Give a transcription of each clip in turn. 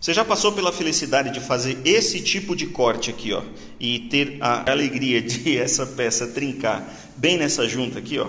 Você já passou pela felicidade de fazer esse tipo de corte aqui, ó, e ter a alegria de essa peça trincar bem nessa junta aqui, ó?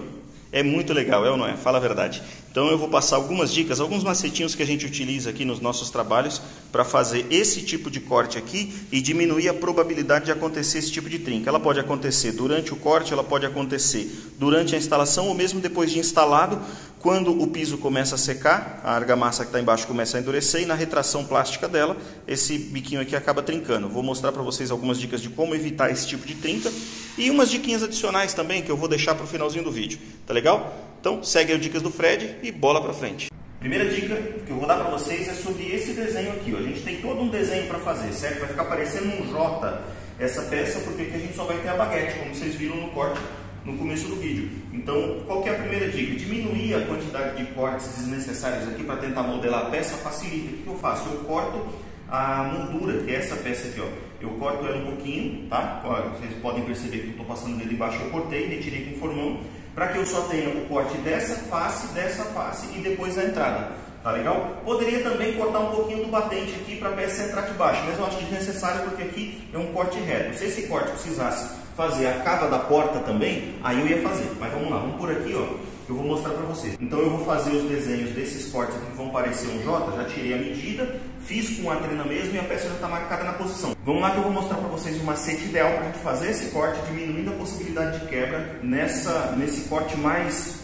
É muito legal, é ou não é? Fala a verdade. Então eu vou passar algumas dicas, alguns macetinhos que a gente utiliza aqui nos nossos trabalhos para fazer esse tipo de corte aqui e diminuir a probabilidade de acontecer esse tipo de trinca. Ela pode acontecer durante o corte, ela pode acontecer durante a instalação ou mesmo depois de instalado, quando o piso começa a secar, a argamassa que está embaixo começa a endurecer e na retração plástica dela, esse biquinho aqui acaba trincando. Vou mostrar para vocês algumas dicas de como evitar esse tipo de trinca e umas diquinhas adicionais também que eu vou deixar para o finalzinho do vídeo. Tá legal? Então segue as dicas do Fred e bola para frente. Primeira dica que eu vou dar para vocês é sobre esse desenho aqui, ó. A gente tem todo um desenho para fazer, certo? Vai ficar parecendo um J essa peça, porque aqui a gente só vai ter a baguete, como vocês viram no corte no começo do vídeo. Então, qual que é a primeira dica? Diminuir a quantidade de cortes desnecessários aqui para tentar modelar a peça facilita. O que eu faço? Eu corto a moldura, que é essa peça aqui, ó. Eu corto ela um pouquinho, tá? Vocês podem perceber que eu estou passando dele embaixo, eu cortei, retirei com formão, para que eu só tenha o corte dessa face e depois a entrada. Tá legal? Poderia também cortar um pouquinho do batente aqui para a peça entrar de baixo, mas eu acho desnecessário porque aqui é um corte reto. Se esse corte precisasse fazer a cava da porta também, aí eu ia fazer. Mas vamos lá, vamos por aqui, ó, que eu vou mostrar para vocês. Então eu vou fazer os desenhos desses cortes aqui que vão parecer um J, já tirei a medida, fiz com a trena mesmo e a peça já está marcada na posição. Vamos lá que eu vou mostrar para vocês o macete ideal para a gente fazer esse corte, diminuindo a possibilidade de quebra nesse corte mais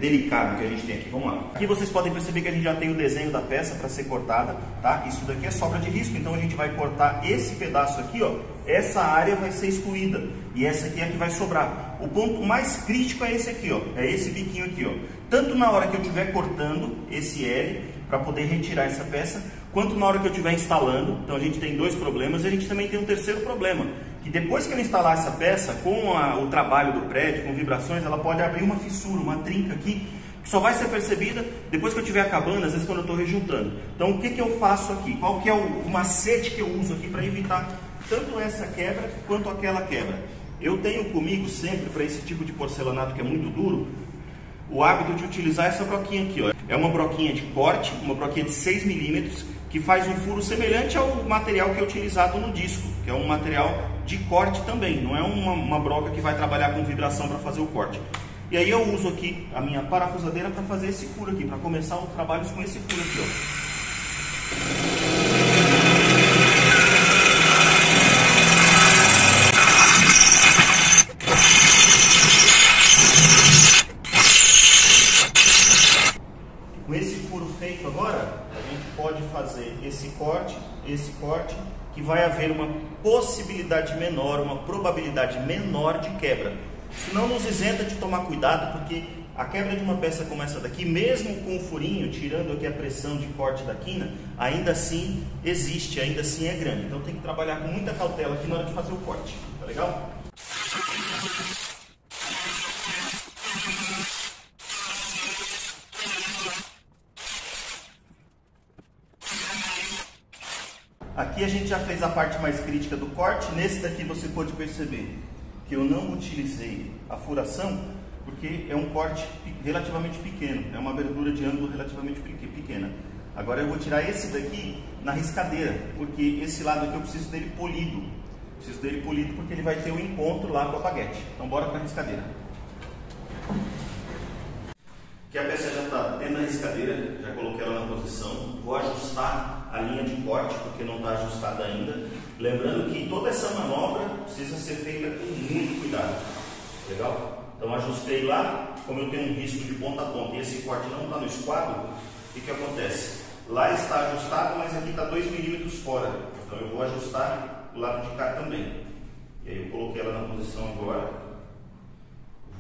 delicado que a gente tem aqui. Vamos lá. Aqui vocês podem perceber que a gente já tem o desenho da peça para ser cortada, tá? Isso daqui é sobra de risco, então a gente vai cortar esse pedaço aqui, ó. Essa área vai ser excluída e essa aqui é a que vai sobrar. O ponto mais crítico é esse aqui, ó. É esse biquinho aqui, ó. Tanto na hora que eu estiver cortando esse L para poder retirar essa peça, quanto na hora que eu estiver instalando. Então a gente tem dois problemas e a gente também tem um terceiro problema, que depois que eu instalar essa peça, com o trabalho do prédio, com vibrações, ela pode abrir uma fissura, uma trinca aqui, que só vai ser percebida depois que eu estiver acabando, às vezes quando eu estou rejuntando. Então o que eu faço aqui? Qual que é o macete que eu uso aqui para evitar tanto essa quebra quanto aquela quebra? Eu tenho comigo sempre, para esse tipo de porcelanato que é muito duro, o hábito de utilizar essa broquinha aqui, ó. É uma broquinha de corte, uma broquinha de 6 milímetros, que faz um furo semelhante ao material que é utilizado no disco, que é um material de corte também, não é uma broca que vai trabalhar com vibração para fazer o corte. E aí eu uso aqui a minha parafusadeira para fazer esse furo aqui, para começar os trabalhos com esse furo aqui, ó. Com esse furo feito agora, a gente pode fazer esse corte, que vai haver uma possibilidade menor, uma probabilidade menor de quebra. Isso não nos isenta de tomar cuidado, porque a quebra de uma peça como essa daqui, mesmo com o furinho, tirando aqui a pressão de corte da quina, ainda assim existe, ainda assim é grande. Então tem que trabalhar com muita cautela aqui na hora de fazer o corte, tá legal? Aqui a gente já fez a parte mais crítica do corte. Nesse daqui você pode perceber que eu não utilizei a furação, porque é um corte relativamente pequeno, é uma abertura de ângulo relativamente pequena. Agora eu vou tirar esse daqui na riscadeira, porque esse lado aqui eu preciso dele polido. Preciso dele polido porque ele vai ter o encontro lá com a baguete. Então bora para a riscadeira. Que a peça já está dentro da riscadeira, já coloquei ela na posição. Vou ajustar a linha de corte, porque não está ajustada ainda. Lembrando que toda essa manobra precisa ser feita com muito cuidado. Legal? Então ajustei lá, como eu tenho um risco de ponta a ponta e esse corte não está no esquadro, o que acontece? Lá está ajustado, mas aqui está 2 milímetros fora. Então eu vou ajustar o lado de cá também. E aí eu coloquei ela na posição agora.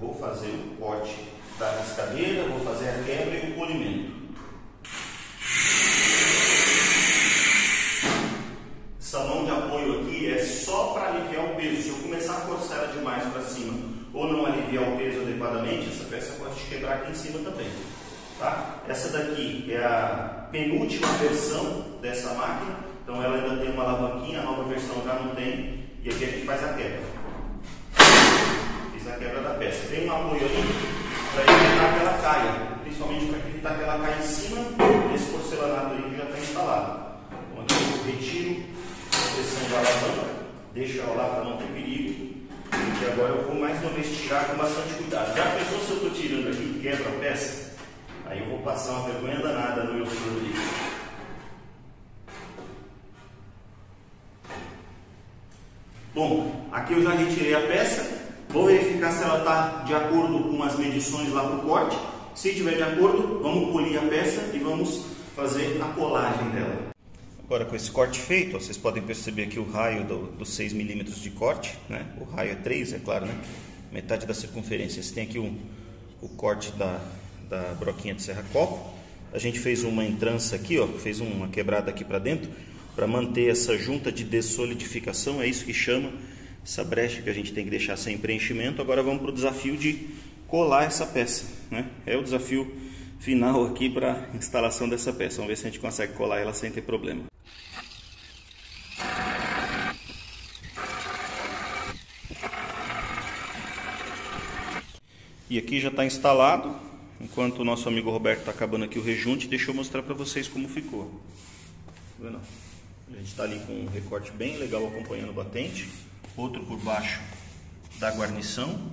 Vou fazer o corte da riscadeira, vou fazer a quebra e o polimento. Essa mão de apoio aqui é só para aliviar o peso. Se eu começar a forçar ela demais para cima ou não aliviar o peso adequadamente, essa peça pode te quebrar aqui em cima também. Tá? Essa daqui é a penúltima versão dessa máquina, então ela ainda tem uma alavanquinha, a nova versão já não tem, e aqui a gente faz a quebra. Fiz a quebra da peça. Tem um apoio ali para evitar que ela caia, principalmente para evitar que ela caia em cima desse porcelanato aí que já está instalado. Então eu retiro a pressão da alavanca, deixo ela lá para não ter perigo. E agora eu vou mais uma vez tirar com bastante cuidado. Já pensou se eu estou tirando aqui e quebra a peça? Aí eu vou passar uma vergonha danada no YouTube. Bom, aqui eu já retirei a peça. Vou verificar se ela está de acordo com as medições lá para o corte. Se estiver de acordo, vamos polir a peça e vamos fazer a colagem dela. Agora, com esse corte feito, ó, vocês podem perceber aqui o raio dos 6 milímetros de corte, né? O raio é 3, é claro, né? Metade da circunferência. Você tem aqui o corte da broquinha de serra-copo. A gente fez uma entrança aqui, ó, fez uma quebrada aqui para dentro, para manter essa junta de dessolidificação, é isso que chama, essa brecha que a gente tem que deixar sem preenchimento. Agora vamos para o desafio de colar essa peça, né? É o desafio final aqui para a instalação dessa peça. Vamos ver se a gente consegue colar ela sem ter problema. E aqui já está instalado. Enquanto o nosso amigo Roberto está acabando aqui o rejunte, deixa eu mostrar para vocês como ficou. Tá vendo? A gente está ali com um recorte bem legal acompanhando o batente. Outro por baixo da guarnição.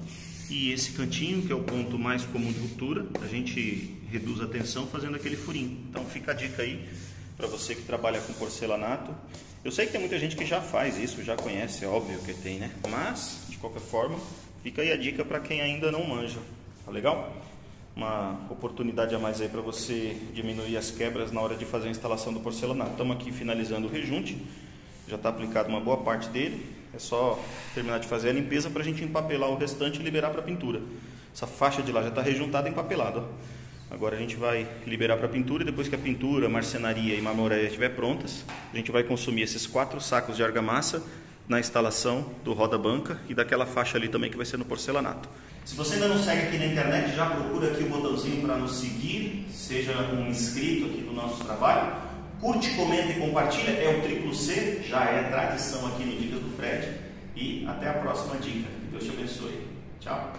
E esse cantinho, que é o ponto mais comum de ruptura, a gente reduz a tensão fazendo aquele furinho. Então fica a dica aí para você que trabalha com porcelanato. Eu sei que tem muita gente que já faz isso, já conhece, é óbvio que tem, né? Mas, de qualquer forma, fica aí a dica para quem ainda não manja. Tá legal? Uma oportunidade a mais aí para você diminuir as quebras na hora de fazer a instalação do porcelanato. Estamos aqui finalizando o rejunte, já está aplicado uma boa parte dele, é só terminar de fazer a limpeza para a gente empapelar o restante e liberar para pintura. Essa faixa de lá já está rejuntada e empapelada. Agora a gente vai liberar para pintura e depois que a pintura, marcenaria e marmoraria estiver prontas, a gente vai consumir esses 4 sacos de argamassa na instalação do roda-banca e daquela faixa ali também que vai ser no porcelanato. Se você ainda não segue aqui na internet, já procura aqui o botãozinho para nos seguir, seja um inscrito aqui do nosso trabalho. Curte, comenta e compartilha, é o triplo C, já é tradição aqui no Dicas do Fred. E até a próxima dica. Que Deus te abençoe. Tchau.